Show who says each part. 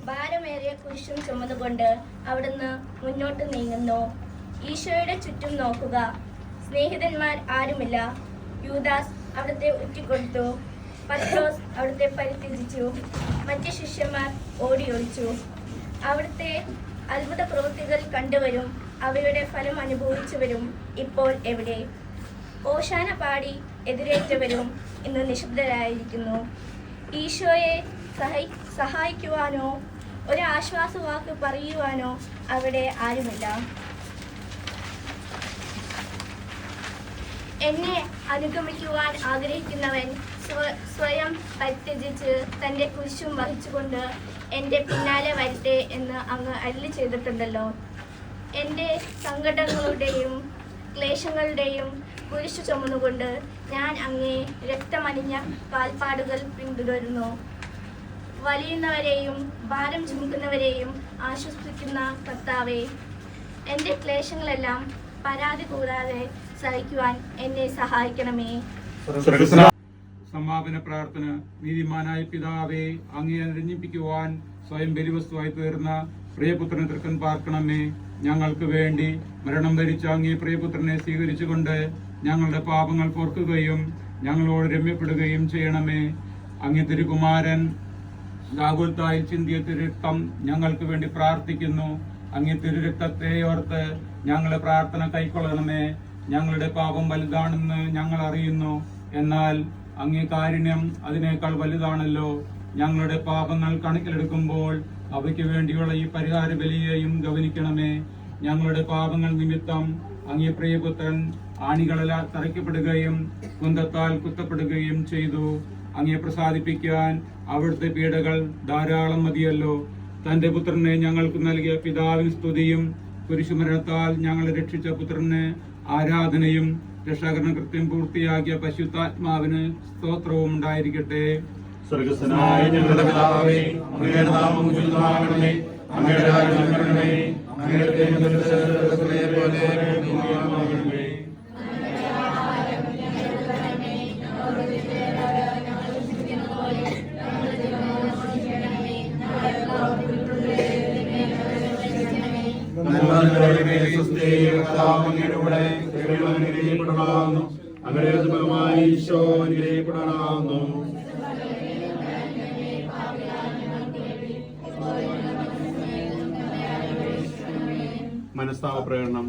Speaker 1: ഭാരമേറിയ കുരിശും ചുമന്നുകൊണ്ട് അവിടുന്ന് മുന്നോട്ട് നീങ്ങുന്നു. ഈശോയുടെ ചുറ്റും നോക്കുക. സ്നേഹിതന്മാർ ആരുമില്ല. യൂദാസ് അവിടുത്തെ ഒറ്റിക്കൊടുത്തു. പത്രോസ് അവിടുത്തെ പരിത്യജിച്ചു. മറ്റ് ശിഷ്യന്മാർ ഓടിയൊളിച്ചു. അവിടുത്തെ അത്ഭുത പ്രവൃത്തികൾ കണ്ടുവരും, അവയുടെ ഫലം അനുഭവിച്ചവരും ഇപ്പോൾ എവിടെ? ഓശാന പാടി എതിരേറ്റവരും ഇന്ന് നിശബ്ദരായിരിക്കുന്നു. ഈശോയെ സഹായിക്കുവാനോ ഒരു ആശ്വാസവാക്ക് പറയുവാനോ അവിടെ ആരുമില്ല. എന്നെ അനുഗമിക്കുവാൻ ആഗ്രഹിക്കുന്നവൻ സ്വയം പരിത്യജിച്ച് തൻ്റെ കുരിശും വഹിച്ചുകൊണ്ട് എൻ്റെ പിന്നാലെ വരട്ടെ എന്ന് അങ്ങ് അരുളി ചെയ്തിട്ടുണ്ടല്ലോ. എൻ്റെ സങ്കടങ്ങളുടെയും ക്ലേശങ്ങളുടെയും കുരിശു ചുമന്നുകൊണ്ട് ഞാൻ അങ്ങേ രക്തമണിഞ്ഞ കാൽപ്പാടുകൾ പിന്തുടരുന്നു. വലിയുന്നവരെയും ഭാരം ചുമക്കുന്നവരെയും ആശ്വസിപ്പിക്കുന്ന കർത്താവേ, എൻ്റെ ക്ലേശങ്ങളെല്ലാം പരാതി കൂടാതെ സഹിക്കുവാൻ എന്നെ സഹായിക്കണമേ.
Speaker 2: സമാപന പ്രാർത്ഥന. നീതിമാനായ പിതാവേ, അങ്ങയെ രഞ്ജിപ്പിക്കുവാൻ സ്വയം ബലിവസ്തുവായി തീർന്ന പ്രിയപുത്രനെ തൃക്കൻ പാർക്കണമേ. ഞങ്ങൾക്ക് വേണ്ടി മരണം വരിച്ച അങ്ങേ പ്രിയപുത്രനെ സ്വീകരിച്ചുകൊണ്ട് ഞങ്ങളുടെ പാപങ്ങൾ പൊറുക്കുകയും ഞങ്ങളോട് രമ്യപ്പെടുകയും ചെയ്യണമേ. അങ്ങേ തിരുകുമാരൻ ഗാഗുൽത്തായിൽ ചിന്തിയ തിരുരക്തം ഞങ്ങൾക്ക് വേണ്ടി പ്രാർത്ഥിക്കുന്നു. അങ്ങേ തിരുരക്തത്തെ ഓർത്ത് ഞങ്ങളുടെ പ്രാർത്ഥന കൈക്കൊള്ളണമേ. ഞങ്ങളുടെ പാപം വലുതാണെന്ന് ഞങ്ങൾ അറിയുന്നു, എന്നാൽ അങ്ങേ കാരുണ്യം അതിനേക്കാൾ വലുതാണല്ലോ. ഞങ്ങളുടെ പാപങ്ങൾ കണക്കിലെടുക്കുമ്പോൾ അവയ്ക്ക് വേണ്ടിയുള്ള ഈ പരിഹാര ബലിയെയും ഗവനിക്കണമേ. ഞങ്ങളുടെ പാപങ്ങൾ നിമിത്തം അങ്ങേ പ്രിയപുത്രൻ ആണികളാൽ തറയ്ക്കപ്പെടുകയും കുന്തത്താൽ കുത്തപ്പെടുകയും ചെയ്തു. അങ്ങേ പ്രസാദിപ്പിക്കാൻ അവിടുത്തെ പീഡകൾ ധാരാളം മതിയല്ലോ. തന്റെ പുത്രനെ ഞങ്ങൾക്ക് നൽകിയ പിതാവിന് സ്തുതിയും കുരിശുമരണത്താൽ ഞങ്ങളെ രക്ഷിച്ച പുത്രന് ആരാധനയും രക്ഷാകരണ കൃത്യം പൂർത്തിയാക്കിയ പരിശുദ്ധാത്മാവിന് സ്തോത്രവും ഉണ്ടായിരിക്കട്ടെ.
Speaker 3: സ്വർഗ്ഗസ്ഥനായ ഞങ്ങളുടെ പിതാവേ, അങ്ങയുടെ നാമം ഉന്നതമാകണമേ. അങ്ങയുടെ രാജ്യം വരണമേ. അങ്ങയുടെ തിരുമനസ് സ്വർഗ്ഗത്തിലെ പോലെ ഭൂമിയിലുമാകണമേ. മനസ്താപ പ്രകടനം.